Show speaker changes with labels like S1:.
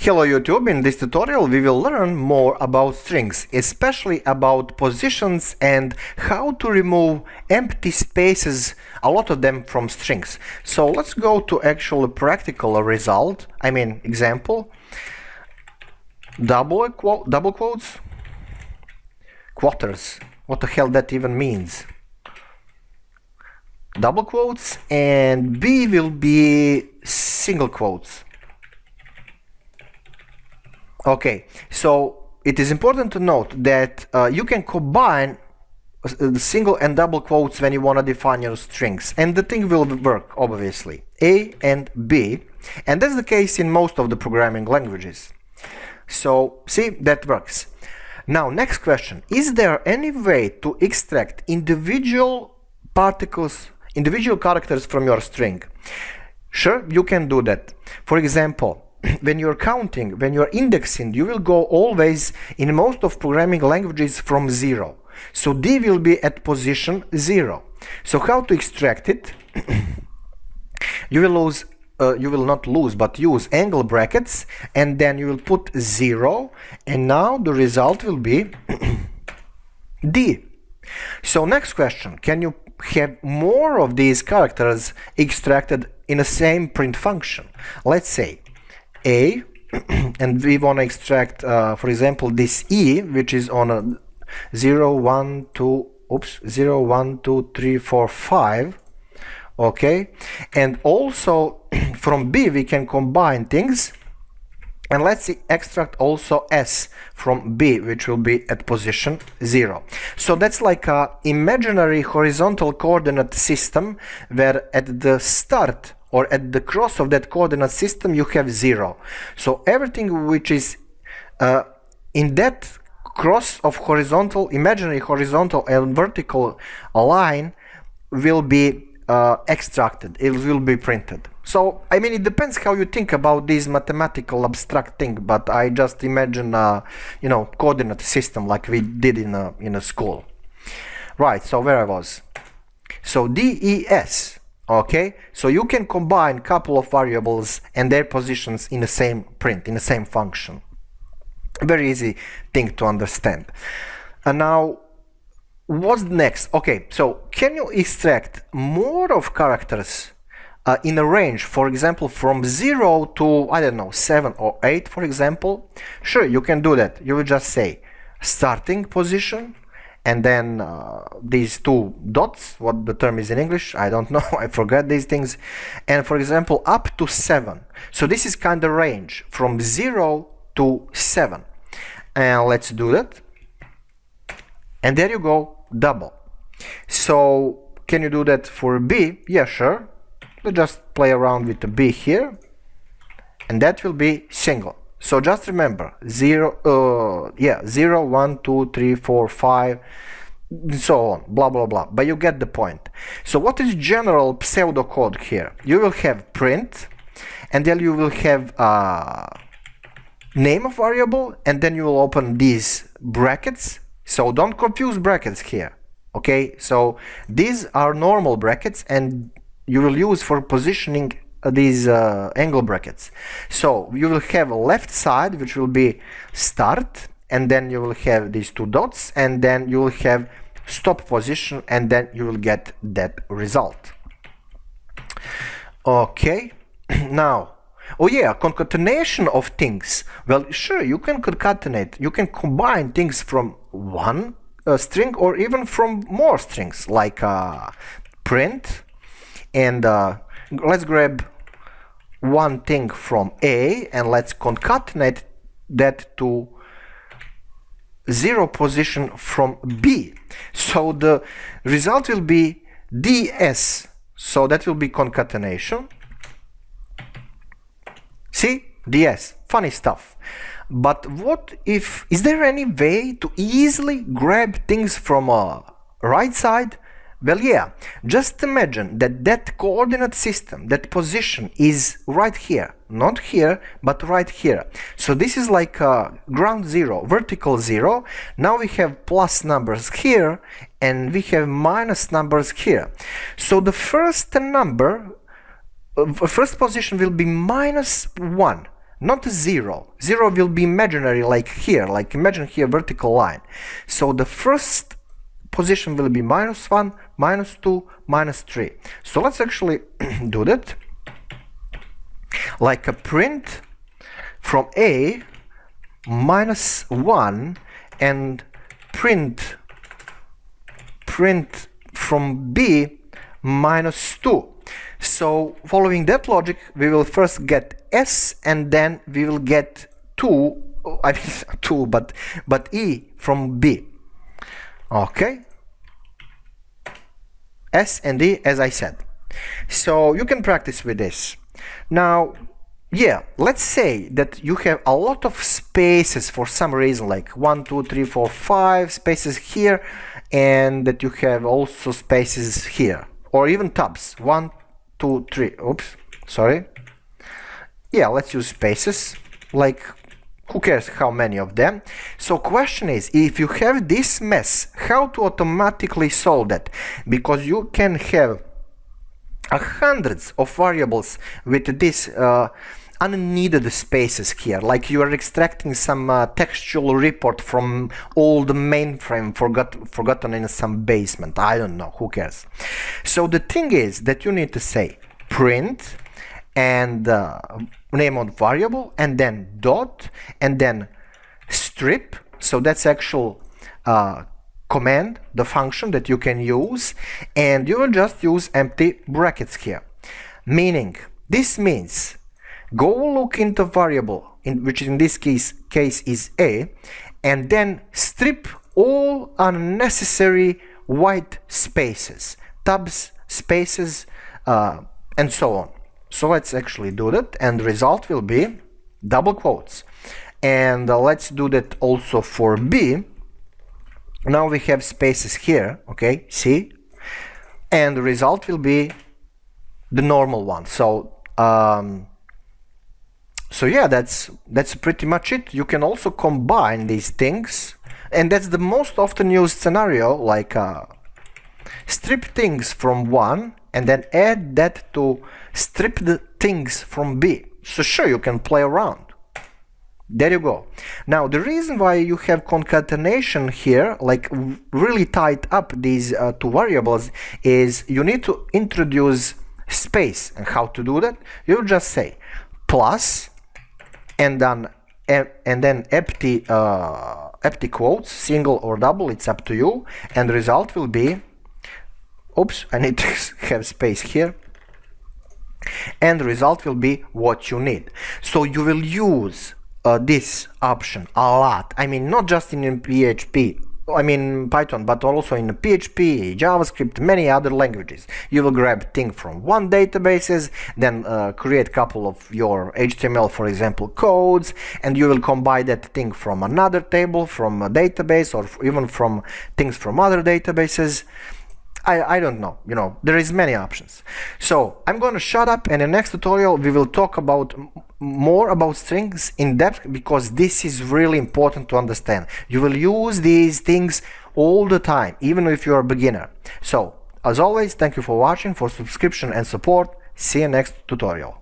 S1: Hello YouTube, in this tutorial we will learn more about strings, especially about positions and how to remove empty spaces, a lot of them from strings. So let's go to actual practical result, example. Double quotes, quarters, what the hell that even means? Double quotes, and B will be single quotes. Okay, so it is important to note that you can combine single and double quotes when you want to define your strings, and the thing will work obviously, A and B, and that's the case in most of the programming languages. So see, that works. Now next question, is there any way to extract individual particles, individual characters from your string? Sure, you can do that. For example, when you're counting, when you're indexing, you will go always in most of programming languages from 0. So D will be at position 0. So how to extract it? You will not lose, but use angle brackets, and then you will put 0, and now the result will be D. So next question, can you have more of these characters extracted in the same print function? Let's say A, and we want to extract, for example, this E, which is on a 0, 1, 2, 3, 4, 5. Okay, and also from B we can combine things, and let's see, extract also S from B, which will be at position 0. So that's like a imaginary horizontal coordinate system where at the start or at the cross of that coordinate system you have 0. So everything which is in that cross of horizontal, imaginary horizontal and vertical line will be extracted, it will be printed. So it depends how you think about this mathematical abstract thing, but I just imagine coordinate system like we did in a school. Right, so where I was, so DES. Okay, so you can combine couple of variables and their positions in the same print, in the same function. Very easy thing to understand. And now what's next? Okay, so can you extract more of characters in a range, for example, from 0 to, I don't know, 7 or 8, for example? Sure, you can do that. You will just say starting position, and then these two dots, what the term is in English, I don't know, I forgot these things, and for example up to 7. So this is kind of range from 0 to 7, and let's do that. And there you go, double. So can you do that for B? Yeah, sure. Let's just play around with the B here, and that will be single. So just remember 0, 1, 2, 3, 4, 5, so on, blah blah blah, but you get the point. So what is general pseudocode here? You will have print, and then you will have name of variable, and then you will open these brackets. So don't confuse brackets here. Okay, so these are normal brackets, and you will use for positioning these angle brackets. So you will have a left side, which will be start, and then you will have these two dots, and then you will have stop position, and then you will get that result. Okay, now, oh yeah, concatenation of things. Well, sure, you can concatenate, you can combine things from one string or even from more strings, like print, and let's grab one thing from A and let's concatenate that to 0 position from B. So the result will be DS. So that will be concatenation. See, DS, funny stuff. But what if, is there any way to easily grab things from a right side? Well, yeah, just imagine that that coordinate system, that position is right here, not here, but right here. So this is like ground 0, vertical 0. Now we have plus numbers here, and we have minus numbers here. So the first number, first position will be -1. not 0. 0 will be imaginary, like here, like imagine here vertical line. So the first position will be -1, -2, -3. So let's actually do that. Like a print from A -1 and print from B -2. So following that logic, we will first get S and then we will get 2, I mean 2, but E from B. Okay, S and E, as I said. So you can practice with this. Now, yeah, let's say that you have a lot of spaces for some reason, like 1, 2, 3, 4, 5 spaces here, and that you have also spaces here, or even tabs, 1, 2, 3, oops, sorry. Yeah, let's use spaces, like who cares how many of them. So question is, if you have this mess, how to automatically solve that? Because you can have hundreds of variables with this unneeded spaces here, like you are extracting some textual report from old mainframe forgotten in some basement. I don't know, who cares. So the thing is that you need to say print and name of variable and then dot and then strip. So that's actual command, the function that you can use, and you will just use empty brackets here. Meaning, this means go look into variable, which in this case is A, and then strip all unnecessary white spaces, tabs, spaces, and so on. So let's actually do that, and the result will be double quotes. And let's do that also for B. Now we have spaces here, okay, see? And the result will be the normal one. So so yeah, that's pretty much it. You can also combine these things, and that's the most often used scenario, like strip things from 1 and then add that to strip the things from B. So sure, you can play around. There you go. Now the reason why you have concatenation here, like really tied up these two variables, is you need to introduce space. And how to do that? You just say plus and then empty quotes, single or double, it's up to you, and the result will be, oops, I need to have space here, and the result will be what you need. So you will use this option a lot. I mean, not just in PHP, I mean Python, but also in PHP, JavaScript, many other languages. You will grab thing from one databases, then create a couple of your HTML, for example, codes, and you will combine that thing from another table, from a database, or even from things from other databases. I don't know, you know, there is many options. So I'm going to shut up, and in the next tutorial we will talk about more about strings in depth, because this is really important to understand. You will use these things all the time, even if you're a beginner. So as always, thank you for watching, for subscription and support. See you next tutorial.